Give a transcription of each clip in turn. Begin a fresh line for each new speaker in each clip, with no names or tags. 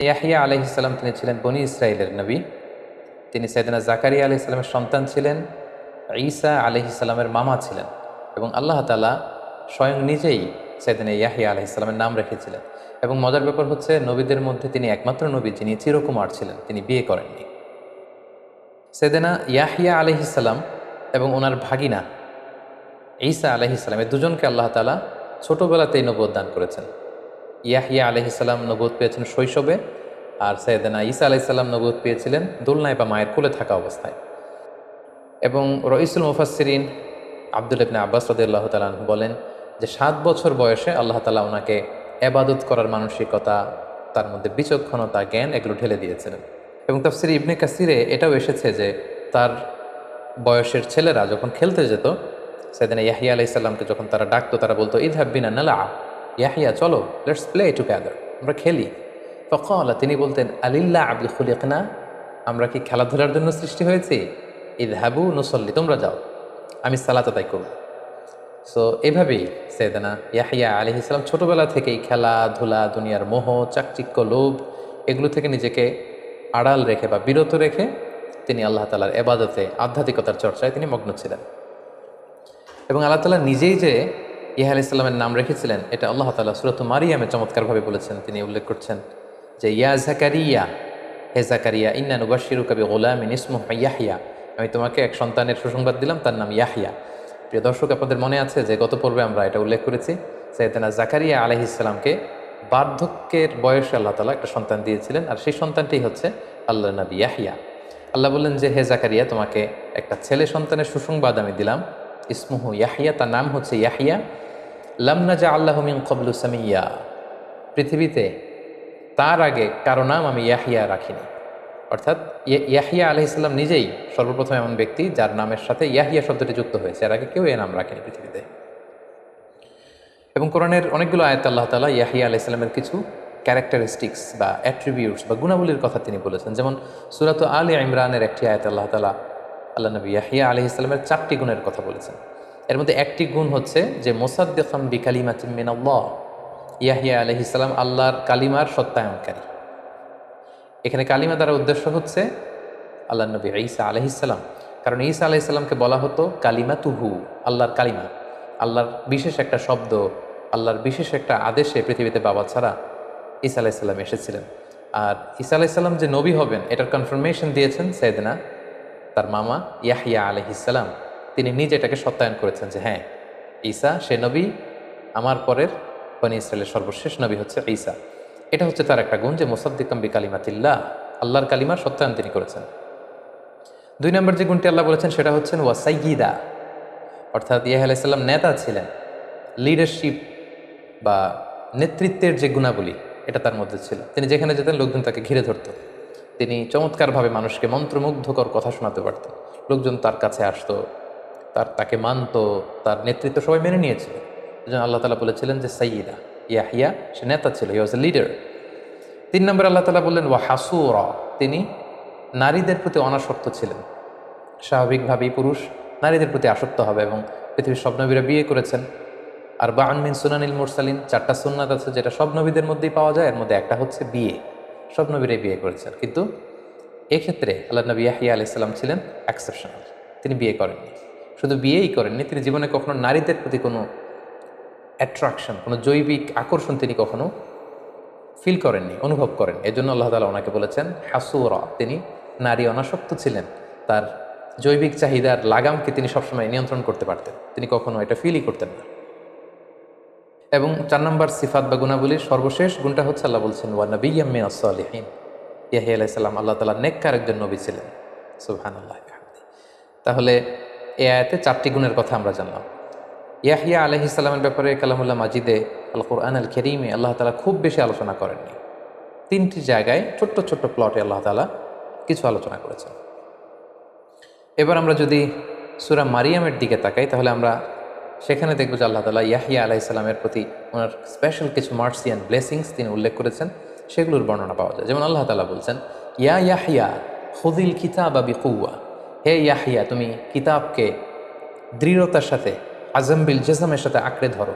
ইয়াহিয়া আলাইহিসসালাম তিনি ছিলেন বনি ইসরাইলের নবী। তিনি সাইয়েদনা জাকারিয়া আলাইহিসসালামের সন্তান ছিলেন, ঈসা আলাইহিসসালামের মামা ছিলেন এবং আল্লাহ তাআলা স্বয়ং নিজেই সাইয়েদনা ইয়াহিয়া আলাইহিসসালামের নাম রেখেছিলেন। এবং মজার ব্যাপার হচ্ছে, নবীদের মধ্যে তিনি একমাত্র নবী যিনি চিরকুমার ছিলেন, তিনি বিয়ে করেননি। সাইয়েদনা ইয়াহিয়া আলাইহিসসালাম এবং ওনার ভাগিনা ঈসা আলাইহিসসালাম এই দুজনকে আল্লাহ তাআলা ছোটবেলাতেই নবুয়ত দান করেছেন। ইয়াহিয়া আলাইহিসসালাম নবুয়ত পেয়েছেন শৈশবে, আর সাইয়েদনা ঈসা আলাইহিসসালাম নবুয়ত পেয়েছিলেন দোলনায় বা মায়ের কোলে থাকা অবস্থায়। এবং রইসুল মুফাসসিরিন আব্দুল্লাহ ইবনে আব্বাস রাদিয়াল্লাহু তাআলা আনহু বলেন যে ৭ বছর বয়সে আল্লাহ তাআলা ওনাকে ইবাদত করার মানসিকতা, তার মধ্যে বিচক্ষণতা, জ্ঞান এগুলো ঢেলে দিয়েছিলেন। এবং তাফসীরে ইবনে কাসিরে এটাও এসেছে যে তার বয়সের ছেলেরা যখন খেলতে যেত, সাইয়েদনা ইয়াহিয়া আলাইহিস সালামকে যখন তারা ডাকতো, তারা বলতো ইযহাব বিনা নালআব, ইয়াহিয়া চলো, লেটস প্লে টুগেদার, আমরা খেলি। ফাকালা, তিনি বলতেন আলিল্লাহি খুলিকনা, আমরা কি খেলাধুলার জন্য সৃষ্টি হয়েছি? ইযহাবু নুসাল্লি, তোমরা যাও, আমি সালাত আদায় করব। সো এভাবেই সাইয়েদনা ইয়াহিয়া আলাইহিস সালাম ছোটবেলা থেকেই খেলাধুলা, দুনিয়ার মোহ, চাকচিক্য, লোভ এগুলো থেকে নিজেকে আড়াল রেখে বা বিরত রেখে তিনি আল্লাহ তাআলার ইবাদতে, আধ্যাত্মিকতার চর্চায় তিনি মগ্ন ছিলেন। এবং আল্লাহ তাআলা নিজেই যে ইয়াহিয়া আলাইহিস সালামের নাম রেখেছিলেন, এটা আল্লাহ তাআলা সূরাতুল মারিয়ামে চমৎকারভাবে বলেছেন। তিনি উল্লেখ করছেন যে ইয়া জাকারিয়া, হে জাকারিয়া, ইন্না নুবাশশিরুকা বিগুলামিন ইসমুহু ইয়াহইয়া, আমি তোমাকে এক সন্তানের সুসংবাদ দিলাম, তার নাম ইয়াহইয়া। প্রিয় দর্শক, আপনাদের মনে আছে যে গত পর্বে আমরা এটা উল্লেখ করেছি, সাইয়েদনা জাকারিয়া আলাইহিস সালামকে বার্ধক্যের বয়সে আল্লাহ তাআলা একটা সন্তান দিয়েছিলেন, আর সেই সন্তানটি হচ্ছে আল্লাহর নবী ইয়াহইয়া। আল্লাহ বললেন যে হে জাকারিয়া, তোমাকে একটা ছেলে সন্তানের সুসংবাদ আমি দিলাম, ইসমুহু ইয়াহইয়া, তার নাম হচ্ছে ইয়াহইয়া। লাম নাজআল লাহু মিন ক্বাবলু সামিয়্যা, পৃথিবীতে তার আগে কারো নাম আমি ইয়াহইয়া রাখিনি। অর্থাৎ ইয়াহইয়া আলাইহিস সালাম নিজেই সর্বপ্রথম এমন ব্যক্তি যার নামের সাথে ইয়াহইয়া শব্দটি যুক্ত হয়েছে, এর আগে কেউ এই নাম রাখেনি পৃথিবীতে। এবং কোরআনের অনেকগুলো আয়াতে আল্লাহ তাআলা ইয়াহইয়া আলাইহিস সালামের কিছু ক্যারেক্টারিস্টিক্স বা অ্যাট্রিবিউটস বা গুণাবলীর কথা তিনি বলেছেন। যেমন সূরাত আলে ইমরানের একটি আয়াতে আল্লাহ তাআলা আল্লাহ নবী ইয়াহইয়া আলাইহিস সালামের 4টি গুণের কথা বলেছেন। এর মধ্যে একটি গুণ হচ্ছে যে মুসাদ্দিকাম বিকালিমাতিন মিনাল্লাহ, ইয়াহইয়া আলাইহিস সালাম আল্লাহর কালিমার সত্যায়নকারী। এখানে কালিমা দ্বারা উদ্দেশ্য হচ্ছে আল্লাহ নবী ঈসা আলাইহিস সালাম, কারণ ঈসা আলাইহিস সালামকে বলা হতো কালিমাতুহু, আল্লাহর কালিমা, আল্লাহর বিশেষ একটা শব্দ, আল্লাহর বিশেষ একটা আদেশে পৃথিবীতে বাবা ছাড়া ঈসা আলাইহিস সালাম এসেছিলেন। আর ঈসা আলাইহিস সালাম যে নবী হবেন এটার কনফার্মেশন দিয়েছেন সাইয়েদনা তার মামা ইয়াহইয়া আলাইহিস সালাম। তিনি নিজে এটাকে সত্যায়ন করেছেন যে হ্যাঁ, ঈসা সে নবী, আমার পরের বনি ইসরায়েলের সর্বশেষ নবী হচ্ছে ঈসা। এটা হচ্ছে তার একটা গুণ যে মুসাদ্দিকাম বিকালিমাতিল্লাহ, আল্লাহর কালিমার সত্যায়ন তিনি করেছেন। 2 নম্বর যে গুণটি আল্লাহ বলেছেন সেটা হচ্ছেন ওয়া সাইয়্যিদা, অর্থাৎ ইয়াহইয়া আলাইহিস সালাম নেতা ছিলেন। লিডারশিপ বা নেতৃত্বের যে গুণাবলী এটা তার মধ্যে ছিল। তিনি যেখানে যেতেন লোকজন তাকে ঘিরে ধরত। তিনি চমৎকারভাবে মানুষকে মন্ত্রমুগ্ধকর কথা শোনাতে পারতেন। লোকজন তার কাছে আসতো, তাকে মানত, তার নেতৃত্ব সবাই মেনে নিয়েছিল। এজন্য আল্লাহ তাআলা বলেছিলেন যে সাইয়্যিদা, ইয়াহইয়া সে নেতা ছিল, হি ওয়াজ এ লিডার। 3 নম্বর আল্লাহ তাআলা বললেন ওয়া হাসুরা, তিনি নারীদের প্রতি অনাসক্ত ছিলেন। স্বাভাবিকভাবেই পুরুষ নারীদের প্রতি আসক্ত হবে এবং পৃথিবীর সব নবীরা বিয়ে করেছেন। আর বা'আন মিন সুনানিল মুরসালিন, 4টা সুন্নাত আছে যেটা সব নবীদের মধ্যেই পাওয়া যায়, এর মধ্যে একটা হচ্ছে বিয়ে। সব নবীরাই বিয়ে করেছেন, কিন্তু এক্ষেত্রে আল্লাহ নবী ইয়াহইয়া আলাইহিস সালাম ছিলেন এক্সেপশনাল। তিনি বিয়ে করেননি। শুধু বিয়েই করেননি, তিনি জীবনে কখনো নারীদের প্রতি কোনো অ্যাট্রাকশন, কোনো জৈবিক আকর্ষণ তিনি কখনো ফিল করেননি, অনুভব করেন। এজন্য আল্লাহ তাআলা ওনাকে বলেছেন হাসুরা, তিনি নারী অনাসক্ত ছিলেন। তার জৈবিক চাহিদার লাগামকে তিনি সবসময় নিয়ন্ত্রণ করতে পারতেন, তিনি কখনো এটা ফিলই করতেন না। এবং 4 নম্বর সিফাত বা গুণাবলীর সর্বশেষ গুণটা হচ্ছে আল্লাহ বলছেন ওয়া নাবিয়্যাম মিনাস সালিহিন, ইয়াহইয়া আলাইহিস সালাম আল্লাহ তাআলার নেককার একজন নবী ছিলেন। সুবহানাল্লাহ। তাহলে এই আয়াতে 4টি গুণের কথা আমরা জানলাম। ইয়াহইয়া আলাইহিস সালামের ব্যাপারে কালামুল্লাহ মাজিদে আল কোরআন আল কারীমে আল্লাহ তাআলা খুব বেশি আলোচনা করেননি। 3টি জায়গায় ছোট্ট ছোট্ট প্লটে আল্লাহ তাআলা কিছু আলোচনা করেছেন। এবার আমরা যদি সূরা মারিয়ামের দিকে তাকাই, তাহলে আমরা সেখানে দেখব যে আল্লাহ তাআলা ইয়াহইয়া আলাইহিস সালামের প্রতি ওনার স্পেশাল কিছু মার্সি অ্যান্ড ব্লেসিংস তিনি উল্লেখ করেছেন, সেগুলোর বর্ণনা পাওয়া যায়। যেমন আল্লাহ তাআলা বলছেন ইয়া ইয়াহইয়া খুযিল কিতাবা বিকুওয়া, হে ইয়াহইয়া তুমি কিতাবকে দৃঢ়তার সাথে, আজম বিল জাজমের সাথে আঁকড়ে ধরো।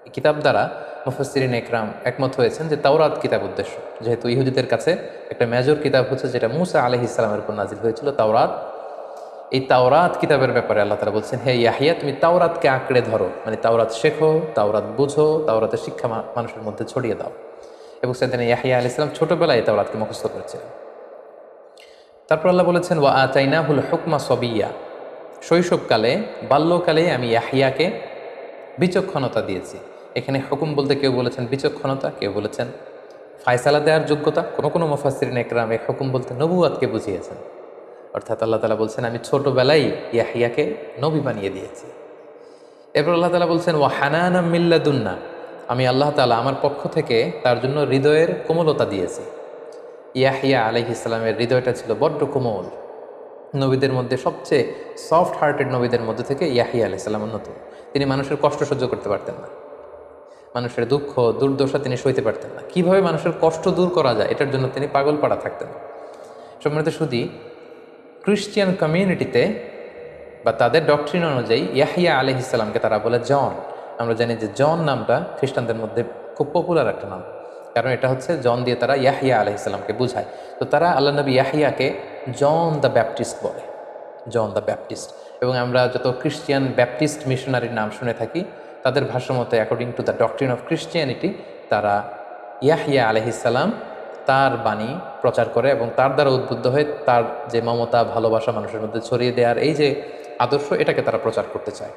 এই কিতাব দ্বারা মুফাসসিরিন একরাম একমত হয়েছেন যে তাওরাত কিতাব উদ্দেশ্য, যেহেতু ইহুদিদের কাছে একটা মেজর কিতাব হচ্ছে যেটা মুসা আলাইহিস সালামের উপর নাজিল হয়েছিল, তাওরাত। এই তাওরাত কিতাবের ব্যাপারে আল্লাহ তাআলা বলছেন, হে ইয়াহিয়া, তুমি তাওরাতকে আঁকড়ে ধরো, মানে তাওরাত শেখো, তাওরাত বুঝো, তাওরাতের শিক্ষা মানুষের মধ্যে ছড়িয়ে দাও। এবং সাইয়েদনা ইয়াহিয়া আলাইহিস সালাম ছোটবেলায় তাওরাতকে মুখস্থ করেছিলেন। তারপর আল্লাহ বলেছেন, ওয়া আতাইনাহুল হুকমা সবিয়্যা, শৈশবকালে, বাল্যকালে আমি ইয়াহিয়াকে বিচক্ষণতা দিয়েছি। এখানে হুকুম বলতে কেউ বলেছেন বিচক্ষণতা, কেউ বলেছেন ফায়সালা দেওয়ার যোগ্যতা। কোনো কোনো মুফাসসিরিন একরাম এই হুকুম বলতে নবুয়াতকে বুঝিয়েছেন। অর্থাৎ আল্লাহ তাআলা বলছেন, আমি ছোটবেলায় ইয়াহিয়াকে নবী বানিয়ে দিয়েছি। এরপর আল্লাহ তাআলা বলছেন, ওয়া হানানাম মিন লাদুন্না, আমি আল্লাহ তাআলা আমার পক্ষ থেকে তার জন্য হৃদয়ের কোমলতা দিয়েছি। ইয়াহিয়া আলাইহিস সালামের হৃদয়টা ছিল বড্ড কোমল। নবীদের মধ্যে সবচেয়ে সফট হার্টেড নবীদের মধ্যে থেকে ইয়াহিয়া আলাইহিস সালাম অন্যতম। তিনি মানুষের কষ্ট সহ্য করতে পারতেন না, মানুষের দুঃখ দুর্দশা তিনি সইতে পারতেন না। কিভাবে মানুষের কষ্ট দূর করা যায় এটার জন্য তিনি পাগল পাড়া থাকতেন। সম্মানিত শুধু ক্রিশ্চিয়ান কমিউনিটিতে বা তাদের ডক্ট্রিন অনুযায়ী ইয়াহিয়া আলাইহিস সালামকে তারা বলে জন। আমরা জানি যে জন নামটা খ্রিস্টানদের মধ্যে খুব পপুলার একটা নাম, কারণ এটা হচ্ছে জন দিয়ে তারা ইয়াহিয়া আলাইহিস সালামকে বুঝায়। তো তারা আল্লাহ নবী ইয়াহিয়াকে জন দ্য ব্যাপটিস্ট বলে, জন দ্য ব্যাপটিস্ট। এবং আমরা যত ক্রিশ্চিয়ান ব্যাপটিস্ট মিশনারির নাম শুনে থাকি, তাদের ভাষ্যমতে according to the doctrine of Christianity, তারা ইয়াহিয়া আলাইহিস সালাম তার বাণী প্রচার করে এবং তার দ্বারা উদ্বুদ্ধ হয়ে তার যে মমতা ভালোবাসা মানুষের মধ্যে ছড়িয়ে দেওয়ার এই যে আদর্শ, এটাকে তারা প্রচার করতে চায়।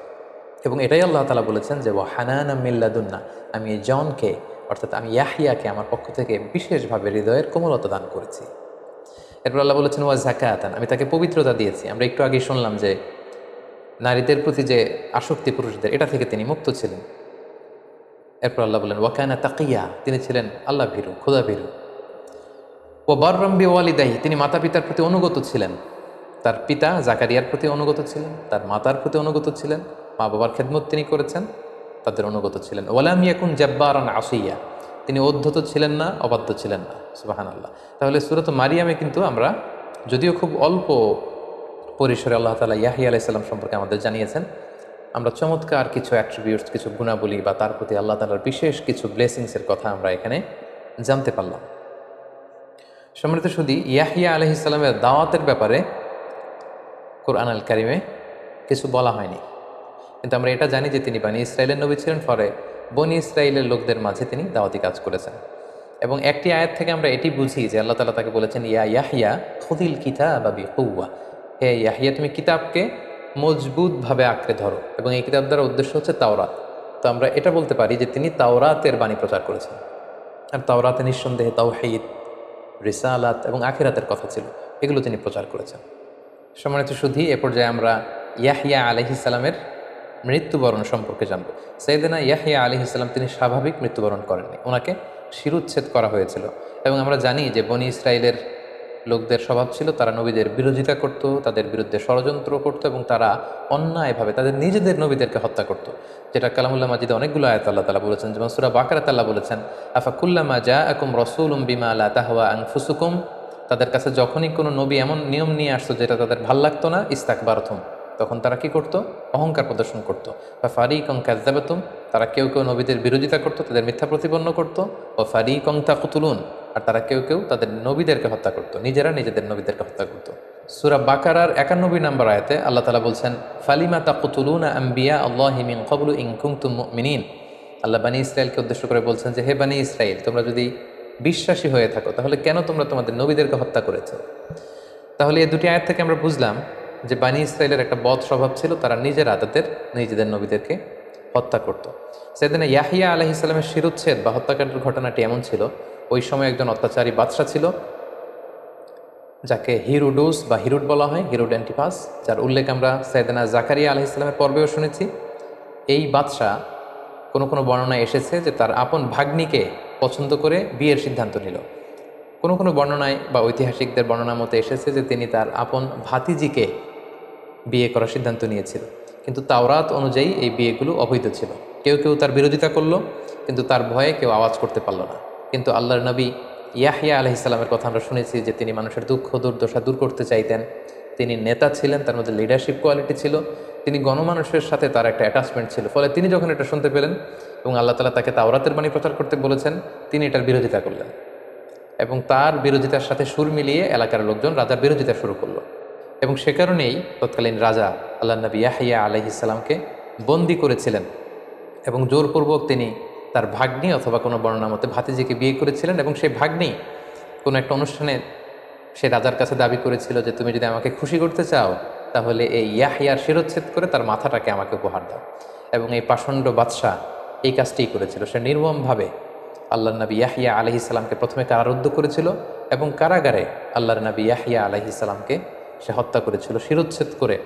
এবং এটাই আল্লাহ তাআলা বলেছেন যে ওয়া হানানাম মিন লাদুন্না, আমি এই জনকে অর্থাৎ আমি ইয়াহিয়াকে আমার পক্ষ থেকে বিশেষভাবে হৃদয়ের কোমলতা দান করেছি। এরপর আল্লাহ বলেছেন ওয়া যাকাতান, আমি তাকে পবিত্রতা দিয়েছি। আমরা একটু আগে শুনলাম যে নারীদের প্রতি যে আসক্তি পুরুষদের, এটা থেকে তিনি মুক্ত ছিলেন। এরপর আল্লাহ বলেন ওয়া কানা তাকিয়া, তিনি ছিলেন আল্লাহ ভীরু, খোদা ভীরু। ও বাররাম বিওয়ালিদাইহি, তিনি মাতা পিতার প্রতি অনুগত ছিলেন। তার পিতা জাকারিয়ার প্রতি অনুগত ছিলেন, তার মাতার প্রতি অনুগত ছিলেন, মা বাবার খেদমত তিনি করেছেন, তাদের অনুগত ছিলেন। ওয়ালাম ইয়াকুন জাব্বারান আসিয়া, তিনি অধ্যত ছিলেন না, অবাধ্য ছিলেন না। সুবহানাল্লাহ। তাহলে সূরাত মারিয়ামে কিন্তু আমরা, যদিও খুব অল্প পরিসরে আল্লাহ তাআলা ইয়াহিয়া আলাইহিস সালাম সম্পর্কে আমাদের জানিয়েছেন, আমরা চমৎকার কিছু অ্যাট্রিবিউটস, কিছু গুণাবলী বা তার প্রতি আল্লাহ তাআলার বিশেষ কিছু ব্লেসিংসের কথা আমরা এখানে জানতে পারলাম। সম্মানিত শুধু ইয়াহিয়া আলাইহিস সালামের দাওয়াতের ব্যাপারে কোরআন আল কারিমে কিছু বলা হয়নি, কিন্তু আমরা এটা জানি যে তিনি বনী ইসরাইলের নবী ছিলেন। ফলে বনী ইসরাইলের লোকদের মাঝে তিনি দাওয়াতি কাজ করেছেন। এবং একটি আয়াত থেকে আমরা এটি বুঝি যে আল্লাহ তাআলা তাকে বলেছেন, ইয়া ইয়াহিয়া খুযিল কিতাবা বিকুওয়া, হে ইয়াহিয়া তুমি কিতাবকে মজবুতভাবে আঁকড়ে ধরো। এবং এই কিতাব দ্বারা উদ্দেশ্য হচ্ছে তাওরাত। তো আমরা এটা বলতে পারি যে তিনি তাওরাতের বাণী প্রচার করেছেন। আর তাওরাতে নিঃসন্দেহে তাওহীদ, রিসালাত এবং আখিরাতের কথা ছিল, এগুলো তিনি প্রচার করেছেন। সম্মানিত শুধু এ পর্যায়ে আমরা ইয়াহিয়া আলাইহিস সালামের মৃত্যুবরণ সম্পর্কে জানব। সাইয়েদনা ইয়াহিয়া আলাইহিস সালাম তিনি স্বাভাবিক মৃত্যুবরণ করেননি, ওনাকে শিরুচ্ছেদ করা হয়েছিল। এবং আমরা জানি যে বনী ইসরায়েলের লোকদের স্বভাব ছিল তারা নবীদের বিরোধিতা করত, তাদের বিরুদ্ধে ষড়যন্ত্র করত এবং তারা অন্যায়ভাবে তাদের নিজেদের নবীদেরকে হত্যা করত, যেটা কালামুল্লাহ মাজিদে অনেকগুলো আয়াত আল্লাহ তাআলা বলেছেন। যেমন সূরা বাকারাতে আল্লাহ বলেছেন, আফা কুল্লামা জাআকুম রাসূলুম বিমা লা তাহওয়া আনফুসুকুম, তাদের কাছে যখনই কোনো নবী এমন নিয়ম নিয়ে আসতো যেটা তাদের ভাল লাগতো না, ইস্তাকবারতুম, তখন তারা কি করত? অহংকার প্রদর্শন করত। বা ফারিকং কাযযাবাতুম, তারা কেউ কেউ নবীদের বিরোধিতা করত, তাদের মিথ্যা প্রতিপন্ন করত। ও ফারিকং তাকতুলুন, আর তারা কেউ কেউ তাদের নবীদেরকে হত্যা করত, নিজেরা নিজেদের নবীদেরকে হত্যা করত। সূরা বাকারার ৯১ নম্বর আয়াতে আল্লাহ তাআলা বলছেন, ফালিমা তাকতুলুনা আম্বিয়া আল্লাহি মিন ক্বাবলু ইন কুনতুম মুমিনিন। আল্লাহ বনী ইসরায়েলকে উদ্দেশ্য করে বলছেন যে হে বনী ইসরাইল, তোমরা যদি বিশ্বাসী হয়ে থাকো তাহলে কেন তোমরা তোমাদের নবীদেরকে হত্যা করেছো? তাহলে এই দুটি আয়াত থেকে আমরা বুঝলাম যে বনী ইসরায়েলের একটা বদ স্বভাব ছিল, তারা নিজেরা তাদের নিজেদের নবীদেরকে হত্যা করত। সেদিন ইয়াহিয়া আলাইহিস সালামের শিরুচ্ছেদ বা হত্যাকাণ্ডের ঘটনাটি এমন ছিল, ওই সময় একজন অত্যাচারী বাদশা ছিল যাকে হিরোডোস বা হিরুড বলা হয়, হিরোড অ্যান্টিপাস, যার উল্লেখ আমরা সাইয়েদনা জাকারিয়া আলাইহিস সালামের পর্বেও শুনেছি। এই বাদশা কোনো কোনো বর্ণনায় এসেছে যে তার আপন ভাগ্নিকে পছন্দ করে বিয়ের সিদ্ধান্ত নিল। কোনো কোনো বর্ণনায় বা ঐতিহাসিকদের বর্ণনা মতে এসেছে যে তিনি তার আপন ভাতিজিকে বিয়ে করার সিদ্ধান্ত নিয়েছিল। কিন্তু তাওরাত অনুযায়ী এই বিয়েগুলো অবৈধ ছিল। কেউ কেউ তার বিরোধিতা করলো, কিন্তু তার ভয়ে কেউ আওয়াজ করতে পারল না। কিন্তু আল্লাহর নবী ইয়াহিয়া আলাইহিস সালামের কথা আমরা শুনেছি যে তিনি মানুষের দুঃখ দুর্দশা দূর করতে চাইতেন, তিনি নেতা ছিলেন, তার মধ্যে লিডারশিপ কোয়ালিটি ছিল। তিনি গণমানুষের সাথে তার একটা অ্যাটাচমেন্ট ছিল, ফলে তিনি যখন এটা শুনতে পেলেন এবং আল্লাহ তাআলা তাকে তাওরাতের বাণী প্রচার করতে বলেছেন, তিনি এটার বিরোধিতা করলেন এবং তার বিরোধিতার সাথে সুর মিলিয়ে এলাকার লোকজন রাজার বিরোধিতা শুরু করলো। এবং সে কারণেই তৎকালীন রাজা আল্লাহ নবী ইয়াহইয়া আলাইহিস সালামকে বন্দি করেছিলেন এবং জোরপূর্বক তিনি তার ভাগ্নি অথবা কোনো বর্ণনা মতে ভাতিজিকে বিয়ে করেছিলেন। এবং সেই ভাগ্নি কোনো একটা অনুষ্ঠানে সে রাজার কাছে দাবি করেছিল যে তুমি যদি আমাকে খুশি করতে চাও তাহলে এই ইয়াহইয়ার শিরোচ্ছেদ করে তার মাথাটাকে আমাকে উপহার দাও। এবং এই পাষণ্ড বাদশাহ এই কাজটিই করেছিল। সে নির্মমভাবে আল্লাহর নবী ইয়াহইয়া আলাইহিস সালামকে প্রথমে কারারুদ্ধ করেছিল এবং কারাগারে আল্লাহর নবী ইয়াহইয়া আলাইহিস সালামকে সে হত্যা করেছিল। শিরোচ্ছেদ করে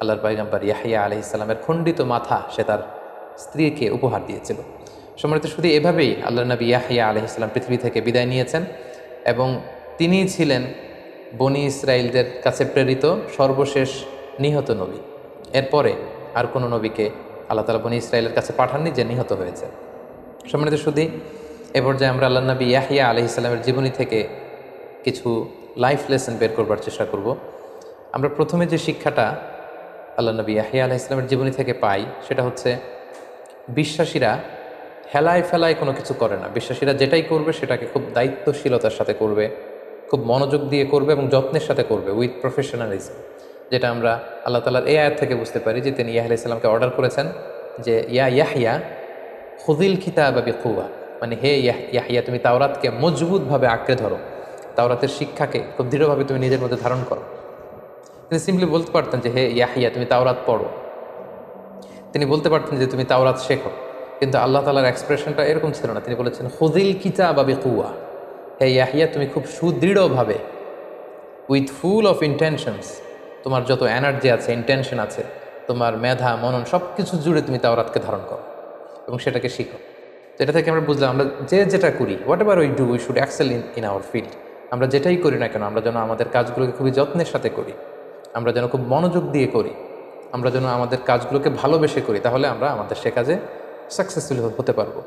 আল্লাহর পয়গম্বর ইয়াহইয়া আলাইহিস সালামের খণ্ডিত মাথা সে তার স্ত্রীকে উপহার দিয়েছিল। সম্মানিত শুধু এভাবেই আল্লাহর নবী ইয়াহইয়া আলাইহিস সালাম পৃথিবী থেকে বিদায় নিয়েছেন এবং তিনিই ছিলেন বনি ইসরাইলদের কাছে প্রেরিত সর্বশেষ নিহত নবী। এরপরে আর কোনো নবীকে আল্লাহ তাআলা বনি ইসরাইলের কাছে পাঠাননি যে নিহত হয়েছে। সম্মানিত শুধু এ পর্যায়ে আমরা আল্লাহর নবী ইয়াহইয়া আলাইহিস সালামের জীবনী থেকে কিছু লাইফ লেসন বের করবার চেষ্টা করব। আমরা প্রথমে যে শিক্ষাটা আল্লাহর নবী ইয়াহইয়া আলাইহিস সালামের জীবনী থেকে পাই সেটা হচ্ছে বিশ্বাসীরা হেলায় ফেলায় কোনো কিছু করে না। বিশ্বাসীরা যেটাই করবে সেটাকে খুব দায়িত্বশীলতার সাথে করবে, খুব মনোযোগ দিয়ে করবে এবং যত্নের সাথে করবে, উইথ প্রফেশনালিজম। যেটা আমরা আল্লাহ তাআলার এই আয়াত থেকে বুঝতে পারি যে তিনি ইয়াহইয়া আলাইহিস সালামকে অর্ডার করেছেন যে ইয়াহইয়া খুযিল কিতাবা বিকুওয়া, মানে হে ইয়াহইয়া তুমি তাওরাতকে মজবুতভাবে আঁকড়ে ধরো, তাওরাতের শিক্ষাকে খুব দৃঢ়ভাবে তুমি নিজের মধ্যে ধারণ করো। তিনি সিম্পলি বলতে পারতেন যে হে ইয়াহইয়া তুমি তাওরাত পড়ো, তিনি বলতে পারতেন যে তুমি তাওরাত শেখো, কিন্তু আল্লাহ তাআলার এক্সপ্রেশনটা এরকম ছিল না। তিনি বলেছেন খুযিল কিতাবা বিকুওয়া, হে ইয়াহইয়া তুমি খুব সুদৃঢ়ভাবে, উইথ ফুল অফ ইন্টেনশনস, তোমার যত এনার্জি আছে, ইন্টেনশন আছে, তোমার মেধা মনন সব কিছু জুড়ে তুমি তাওরাতকে ধারণ করো এবং সেটাকে শিখো। তো এটা থেকে আমরা বুঝলাম আমরা যে যেটা করি, whatever we do, we should excel in our field. আমরা যেটাই করি না কেন আমরা যেন আমাদের কাজগুলোকে খুবই যত্নের সাথে করি, আমরা যেন খুব মনোযোগ দিয়ে করি, আমরা যেন আমাদের কাজগুলোকে ভালোবেসে করি, তাহলে আমরা আমাদের সে কাজে সাকসেসফুল হতে পারবো।